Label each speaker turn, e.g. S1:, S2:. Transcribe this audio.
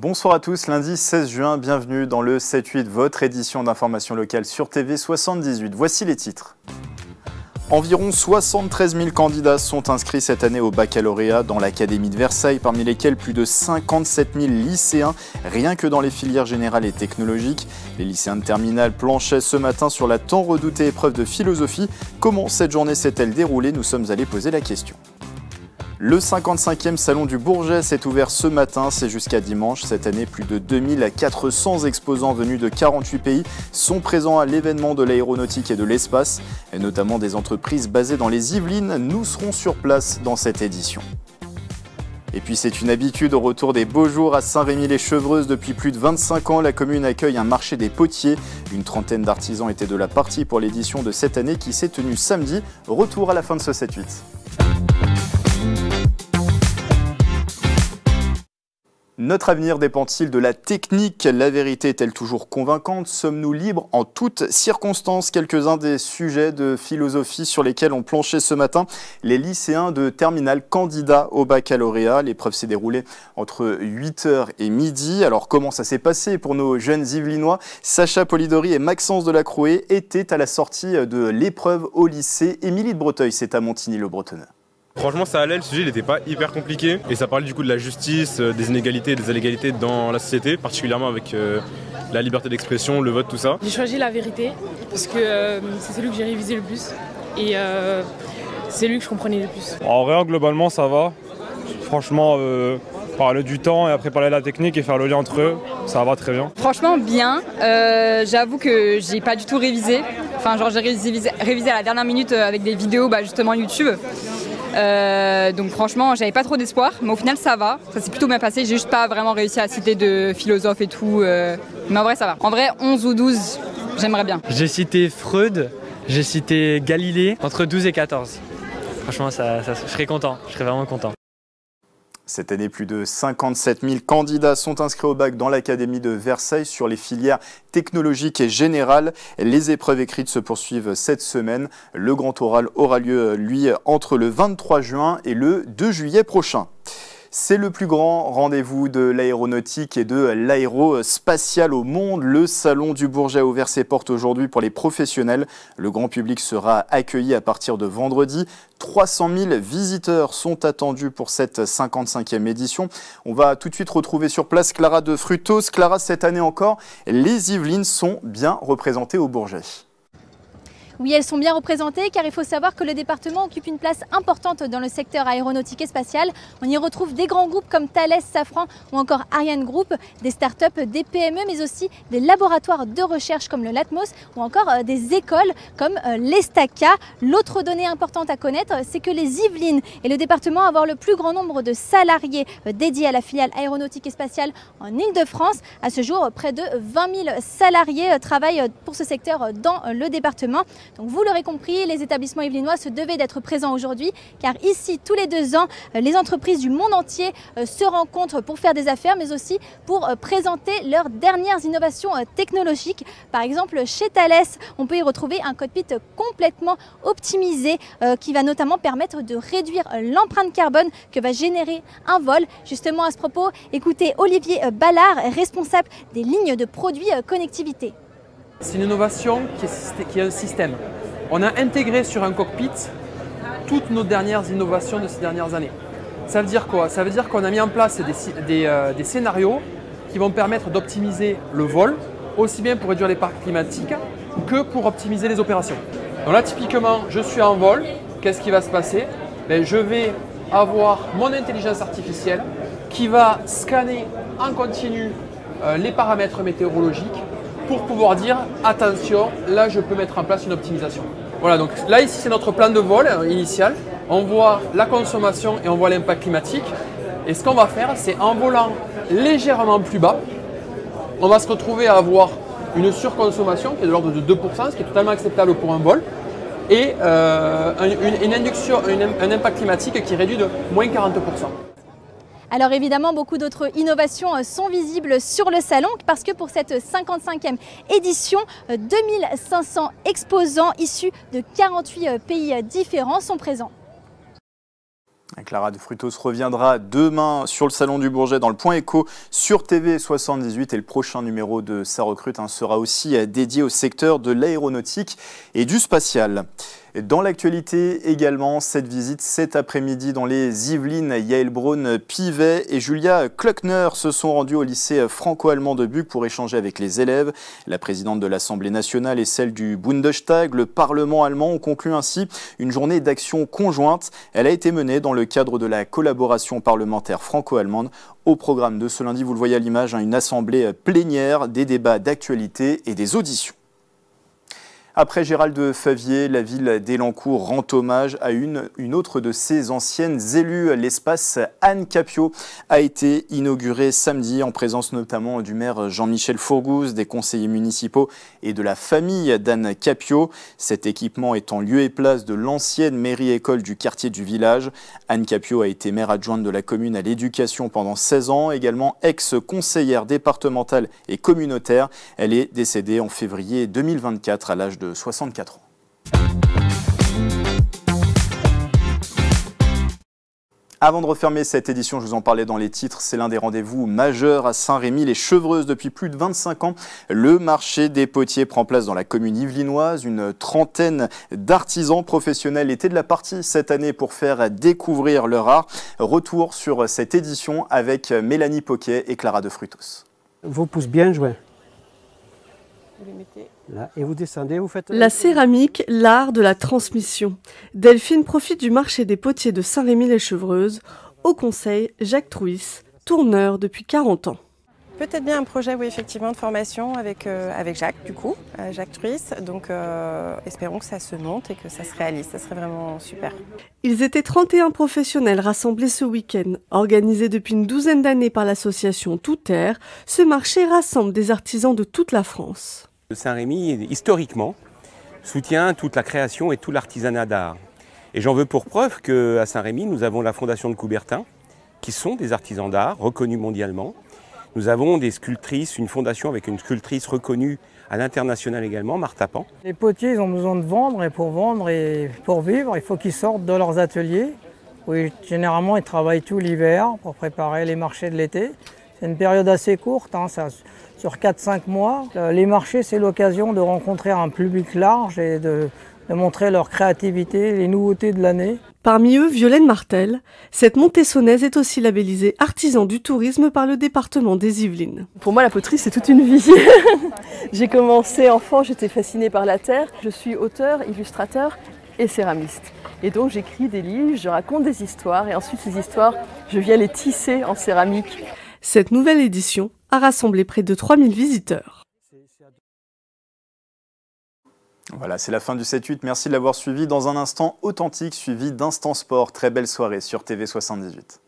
S1: Bonsoir à tous, lundi 16 juin, bienvenue dans le 7-8, votre édition d'information locale sur TV 78. Voici les titres. Environ 73 000 candidats sont inscrits cette année au baccalauréat dans l'Académie de Versailles, parmi lesquels plus de 57 000 lycéens, rien que dans les filières générales et technologiques. Les lycéens de terminale planchaient ce matin sur la tant redoutée épreuve de philosophie. Comment cette journée s'est-elle déroulée? Nous sommes allés poser la question. Le 55e Salon du Bourget s'est ouvert ce matin, c'est jusqu'à dimanche. Cette année, plus de 2400 exposants venus de 48 pays sont présents à l'événement de l'aéronautique et de l'espace, et notamment des entreprises basées dans les Yvelines. Nous serons sur place dans cette édition. Et puis c'est une habitude au retour des beaux jours à Saint-Rémy-les-Chevreuses. Depuis plus de 25 ans, la commune accueille un marché des potiers. Une trentaine d'artisans étaient de la partie pour l'édition de cette année qui s'est tenue samedi. Retour à la fin de ce 7-8. Notre avenir dépend-il de la technique? La vérité est-elle toujours convaincante? Sommes-nous libres en toutes circonstances? Quelques-uns des sujets de philosophie sur lesquels on planchait ce matin. Les lycéens de terminale candidats au baccalauréat. L'épreuve s'est déroulée entre 8h et midi. Alors comment ça s'est passé pour nos jeunes Yvelinois? Sacha Polidori et Maxence Delacroix étaient à la sortie de l'épreuve au lycée Émilie de Breteuil. C'est à Montigny-le-Bretonneux.
S2: Franchement ça allait, le sujet n'était pas hyper compliqué et ça parlait du coup de la justice, des inégalités et des inégalités dans la société, particulièrement avec la liberté d'expression, le vote, tout ça.
S3: J'ai choisi la vérité parce que c'est celui que j'ai révisé le plus et c'est celui que je comprenais le plus.
S4: En vrai, globalement ça va. Franchement, parler du temps et après parler de la technique et faire le lien entre eux, ça va très bien.
S5: Franchement bien, j'avoue que j'ai pas du tout révisé. Enfin genre j'ai révisé à la dernière minute avec des vidéos justement YouTube. Donc franchement j'avais pas trop d'espoir, mais au final ça va, ça s'est plutôt bien passé, j'ai juste pas vraiment réussi à citer de philosophes et tout, mais en vrai ça va. En vrai 11 ou 12, j'aimerais bien.
S6: J'ai cité Freud, j'ai cité Galilée, entre 12 et 14. Franchement je serais content, je serais vraiment content.
S1: Cette année, plus de 57 000 candidats sont inscrits au bac dans l'Académie de Versailles sur les filières technologiques et générales. Les épreuves écrites se poursuivent cette semaine. Le grand oral aura lieu, lui, entre le 23 juin et le 2 juillet prochain. C'est le plus grand rendez-vous de l'aéronautique et de l'aérospatiale au monde. Le Salon du Bourget a ouvert ses portes aujourd'hui pour les professionnels. Le grand public sera accueilli à partir de vendredi. 300 000 visiteurs sont attendus pour cette 55e édition. On va tout de suite retrouver sur place Clara de Frutos. Clara, cette année encore, les Yvelines sont bien représentées au Bourget.
S7: Oui, elles sont bien représentées car il faut savoir que le département occupe une place importante dans le secteur aéronautique et spatial. On y retrouve des grands groupes comme Thales, Safran ou encore Ariane Group, des startups, des PME, mais aussi des laboratoires de recherche comme le Latmos ou encore des écoles comme l'Estaca. L'autre donnée importante à connaître, c'est que les Yvelines et le département avoir le plus grand nombre de salariés dédiés à la filiale aéronautique et spatiale en Île-de-France. À ce jour, près de 20 000 salariés travaillent pour ce secteur dans le département. Donc vous l'aurez compris, les établissements yvelinois se devaient d'être présents aujourd'hui car ici, tous les 2 ans, les entreprises du monde entier se rencontrent pour faire des affaires mais aussi pour présenter leurs dernières innovations technologiques. Par exemple, chez Thales, on peut y retrouver un cockpit complètement optimisé qui va notamment permettre de réduire l'empreinte carbone que va générer un vol. Justement à ce propos, écoutez Olivier Ballard, responsable des lignes de produits connectivité.
S8: C'est une innovation qui est un système. On a intégré sur un cockpit toutes nos dernières innovations de ces dernières années. Ça veut dire quoi? Ça veut dire qu'on a mis en place des scénarios qui vont permettre d'optimiser le vol, aussi bien pour réduire les parcs climatiques que pour optimiser les opérations. Donc là, typiquement, je suis en vol. Qu'est-ce qui va se passer? Je vais avoir mon intelligence artificielle qui va scanner en continu les paramètres météorologiques pour pouvoir dire attention, là je peux mettre en place une optimisation. Voilà, donc là ici c'est notre plan de vol initial. On voit la consommation et on voit l'impact climatique. Et ce qu'on va faire, c'est en volant légèrement plus bas, on va se retrouver à avoir une surconsommation qui est de l'ordre de 2%, ce qui est totalement acceptable pour un vol, et un impact climatique qui est réduit de moins 40%.
S7: Alors évidemment, beaucoup d'autres innovations sont visibles sur le salon parce que pour cette 55e édition, 2500 exposants issus de 48 pays différents sont présents.
S1: Clara de Frutos reviendra demain sur le Salon du Bourget dans le Point Éco sur TV78 et le prochain numéro de Sa Recrute sera aussi dédié au secteur de l'aéronautique et du spatial. Dans l'actualité également, cette visite cet après-midi dans les Yvelines, Yael Braun-Pivet et Julia Klöckner se sont rendus au lycée franco-allemand de Buc pour échanger avec les élèves. La présidente de l'Assemblée nationale et celle du Bundestag, le Parlement allemand, ont conclu ainsi une journée d'action conjointe. Elle a été menée dans le cadre de la collaboration parlementaire franco-allemande. Au programme de ce lundi, vous le voyez à l'image, une assemblée plénière, des débats d'actualité et des auditions. Après Gérald Favier, la ville d'Elancourt rend hommage à une autre de ses anciennes élues. L'espace Anne Capio a été inauguré samedi en présence notamment du maire Jean-Michel Fourgouze, des conseillers municipaux et de la famille d'Anne Capio. Cet équipement est en lieu et place de l'ancienne mairie-école du quartier du village. Anne Capio a été maire adjointe de la commune à l'éducation pendant 16 ans, également ex-conseillère départementale et communautaire. Elle est décédée en février 2024 à l'âge de 64 ans. Avant de refermer cette édition, je vous en parlais dans les titres, c'est l'un des rendez-vous majeurs à Saint-Rémy-les-Chevreuses. Depuis plus de 25 ans, le marché des potiers prend place dans la commune yvelinoise. Une trentaine d'artisans professionnels étaient de la partie cette année pour faire découvrir leur art. Retour sur cette édition avec Mélanie Poquet et Clara de Frutos.
S9: Vos pouces bien joints. Vous les mettez là et vous descendez, vous faites...
S10: La céramique, l'art de la transmission. Delphine profite du marché des potiers de Saint-Rémy-les-Chevreuses. Au conseil, Jacques Trouis, tourneur depuis 40 ans.
S11: Peut-être bien un projet, oui, effectivement, de formation avec Jacques, du coup, Jacques Trouis. Donc, espérons que ça se monte et que ça se réalise. Ça serait vraiment super.
S10: Ils étaient 31 professionnels rassemblés ce week-end. Organisé depuis une douzaine d'années par l'association Tout Terre, ce marché rassemble des artisans de toute la France.
S12: Saint-Rémy, historiquement, soutient toute la création et tout l'artisanat d'art. Et j'en veux pour preuve qu'à Saint-Rémy, nous avons la Fondation de Coubertin, qui sont des artisans d'art reconnus mondialement. Nous avons des sculptrices, une fondation avec une sculptrice reconnue à l'international également, Martha Pan.
S13: Les potiers, ils ont besoin de vendre et pour vivre, il faut qu'ils sortent de leurs ateliers. Oui, généralement, ils travaillent tout l'hiver pour préparer les marchés de l'été. C'est une période assez courte, ça, sur 4-5 mois. Les marchés, c'est l'occasion de rencontrer un public large et de montrer leur créativité, les nouveautés de l'année.
S10: Parmi eux, Violaine Martel. Cette montessonnaise est aussi labellisée artisan du tourisme par le département des Yvelines.
S14: Pour moi, la poterie, c'est toute une vie. J'ai commencé enfant, j'étais fascinée par la terre. Je suis auteur, illustrateur et céramiste. Et donc, j'écris des livres, je raconte des histoires et ensuite, ces histoires, je viens les tisser en céramique.
S10: Cette nouvelle édition a rassemblé près de 3000 visiteurs.
S1: Voilà, c'est la fin du 7-8. Merci de l'avoir suivi. Dans un instant, Authentique, suivi d'Instant Sport. Très belle soirée sur TV78.